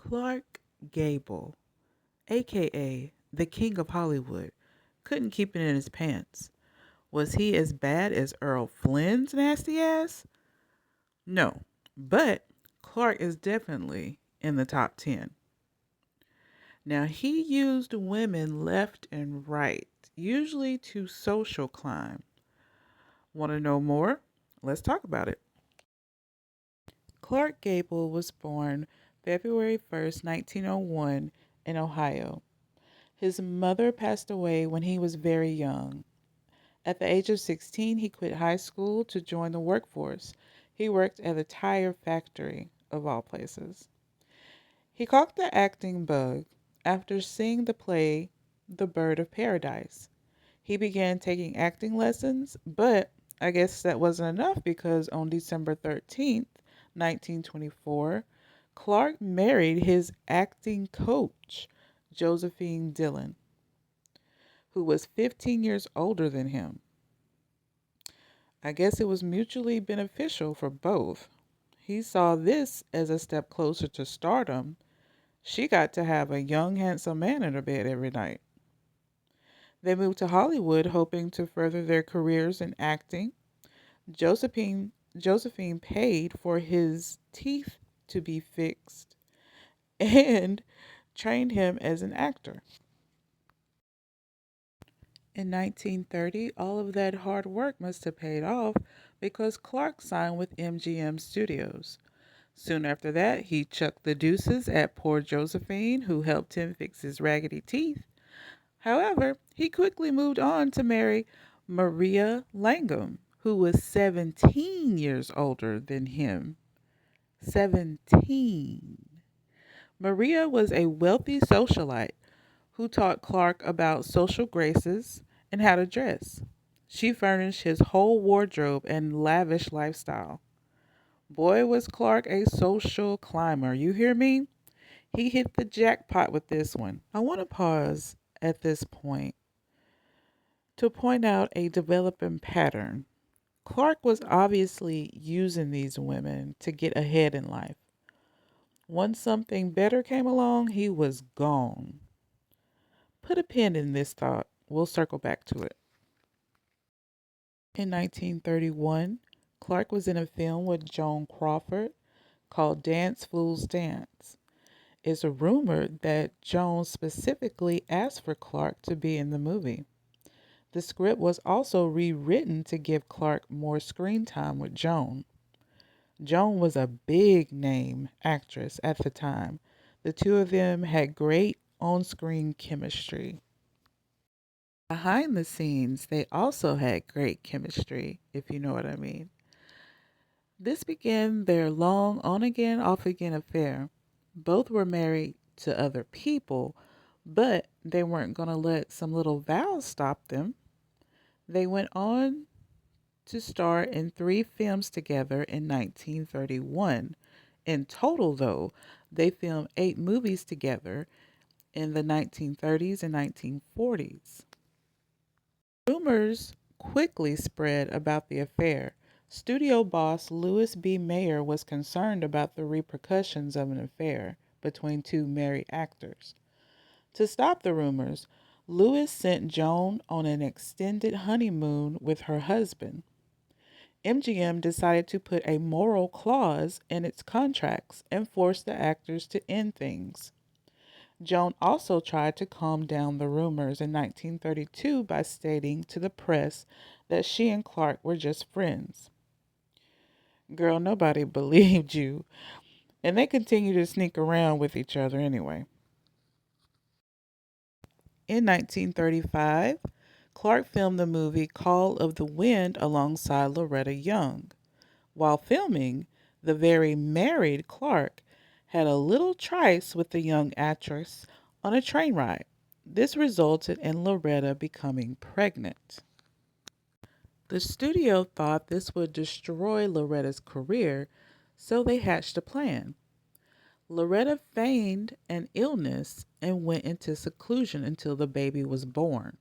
Clark Gable, aka the King of Hollywood, couldn't keep it in his pants. Was he as bad as Earl Flynn's nasty ass? No, but Clark is definitely in the top 10. Now, he used women left and right, usually to social climb. Want to know more? Let's talk about it. Clark Gable was born February 1st, 1901, in Ohio. His mother passed away when he was very young. At the age of 16, he quit high school to join the workforce. He worked at a tire factory, of all places. He caught the acting bug after seeing the play The Bird of Paradise. He began taking acting lessons, but I guess that wasn't enough because on December 13th, 1924, Clark married his acting coach, Josephine Dillon, who was 15 years older than him. I guess it was mutually beneficial for both. He saw this as a step closer to stardom. She got to have a young, handsome man in her bed every night. They moved to Hollywood hoping to further their careers in acting. Josephine paid for his teeth to be fixed and trained him as an actor. In 1930, all of that hard work must have paid off because Clark signed with MGM Studios. Soon after that, he chucked the deuces at poor Josephine, who helped him fix his raggedy teeth. However, he quickly moved on to marry Maria Langham, who was 17 years older than him. 17. Maria was a wealthy socialite who taught Clark about social graces and how to dress. She furnished his whole wardrobe and lavish lifestyle. Boy, was Clark a social climber. You hear me? He hit the jackpot with this one. I want to pause at this point to point out a developing pattern. Clark was obviously using these women to get ahead in life. Once something better came along, he was gone. Put a pin in this thought. We'll circle back to it. In 1931, Clark was in a film with Joan Crawford called Dance Fools Dance. It's rumored that Joan specifically asked for Clark to be in the movie. The script was also rewritten to give Clark more screen time with Joan. Joan was a big name actress at the time. The two of them had great on screen chemistry. Behind the scenes, they also had great chemistry, if you know what I mean. This began their long on again, off again affair. Both were married to other people, but they weren't going to let some little vows stop them. They went on to star in 3 films together in 1931. In total, though, they filmed 8 movies together in the 1930s and 1940s. Rumors quickly spread about the affair. Studio boss Louis B. Mayer was concerned about the repercussions of an affair between two married actors. To stop the rumors, Louis sent Joan on an extended honeymoon with her husband. MGM decided to put a moral clause in its contracts and force the actors to end things. Joan also tried to calm down the rumors in 1932 by stating to the press that she and Clark were just friends. Girl, nobody believed you, and they continued to sneak around with each other anyway. In 1935, Clark filmed the movie Call of the Wind alongside Loretta Young. While filming, the very married Clark had a little tryst with the young actress on a train ride. This resulted in Loretta becoming pregnant. The studio thought this would destroy Loretta's career, so they hatched a plan. Loretta feigned an illness and went into seclusion until the baby was born.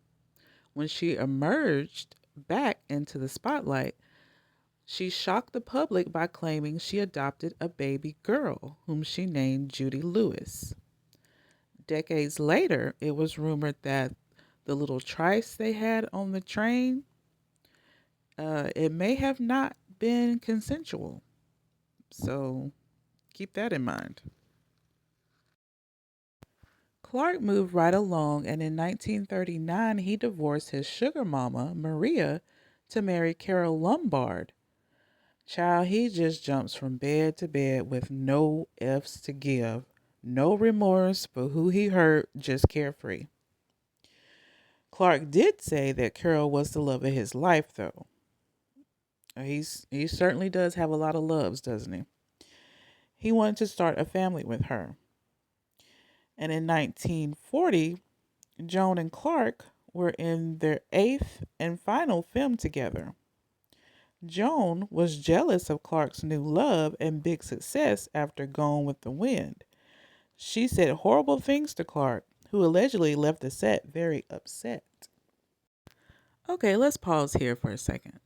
When she emerged back into the spotlight, She shocked the public by claiming she adopted a baby girl whom she named Judy Lewis. Decades later, it was rumored that the little tryst they had on the train, it may have not been consensual. So keep that in mind. Clark moved right along, and in 1939 he divorced his sugar mama, Maria, to marry Carol Lombard. Child, he just jumps from bed to bed with no F's to give. No remorse for who he hurt, just carefree. Clark did say that Carol was the love of his life, though. He certainly does have a lot of loves, doesn't he? He wanted to start a family with her. And in 1940, Joan and Clark were in their eighth and final film together. Joan was jealous of Clark's new love and big success after Gone with the Wind. She said horrible things to Clark, who allegedly left the set very upset. Okay, let's pause here for a second.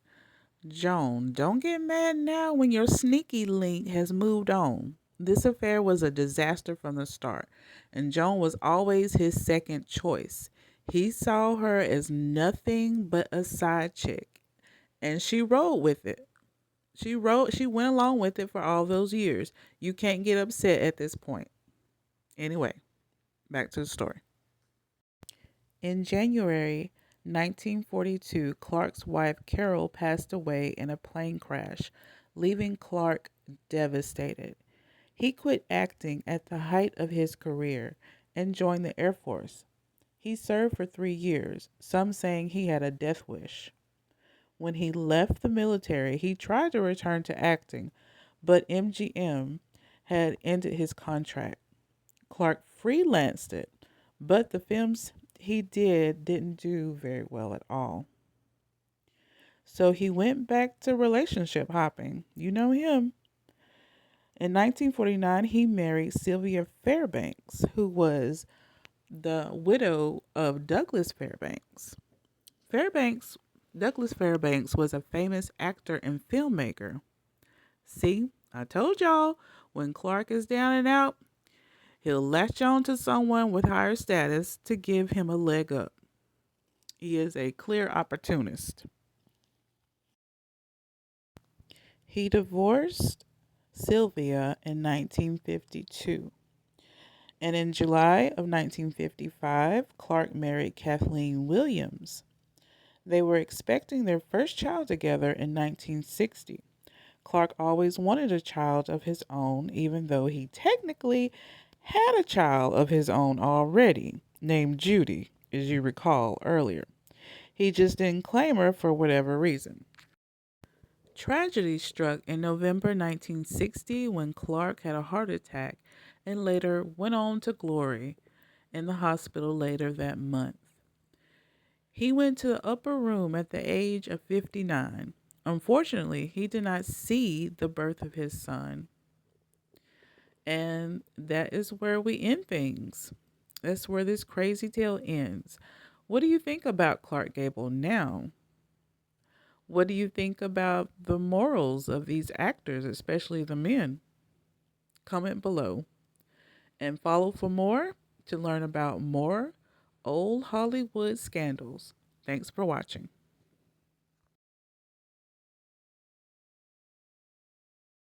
Joan, don't get mad now when your sneaky link has moved on. This affair was a disaster from the start, and Joan was always his second choice. He saw her as nothing but a side chick, and she rolled with it. She went along with it for all those years. You can't get upset at this point. Anyway, back to the story. In January 1942, Clark's wife Carol passed away in a plane crash, leaving Clark devastated. He quit acting at the height of his career and joined the Air Force. He served for 3 years, some saying he had a death wish. When he left the military, he tried to return to acting, but MGM had ended his contract. Clark freelanced it, but the films he didn't do very well at all. So he went back to relationship hopping. You know him. In 1949, he married Sylvia Fairbanks, who was the widow of Douglas Fairbanks. Fairbanks, Douglas Fairbanks was a famous actor and filmmaker. See, I told y'all, when Clark is down and out, he'll latch on to someone with higher status to give him a leg up. He is a clear opportunist. He divorced Sylvia in 1952. And in July of 1955, Clark married Kathleen Williams. They were expecting their first child together in 1960. Clark always wanted a child of his own, even though he technically had a child of his own already, named Judy, as you recall earlier. He just didn't claim her for whatever reason. Tragedy struck in November 1960 when Clark had a heart attack and later went on to glory in the hospital later that month. He went to the upper room at the age of 59. Unfortunately, he did not see the birth of his son. And that is where we end things. That's where this crazy tale ends. What do you think about Clark Gable now? What do you think about the morals of these actors, especially the men? Comment below and follow for more to learn about more old Hollywood scandals. Thanks for watching.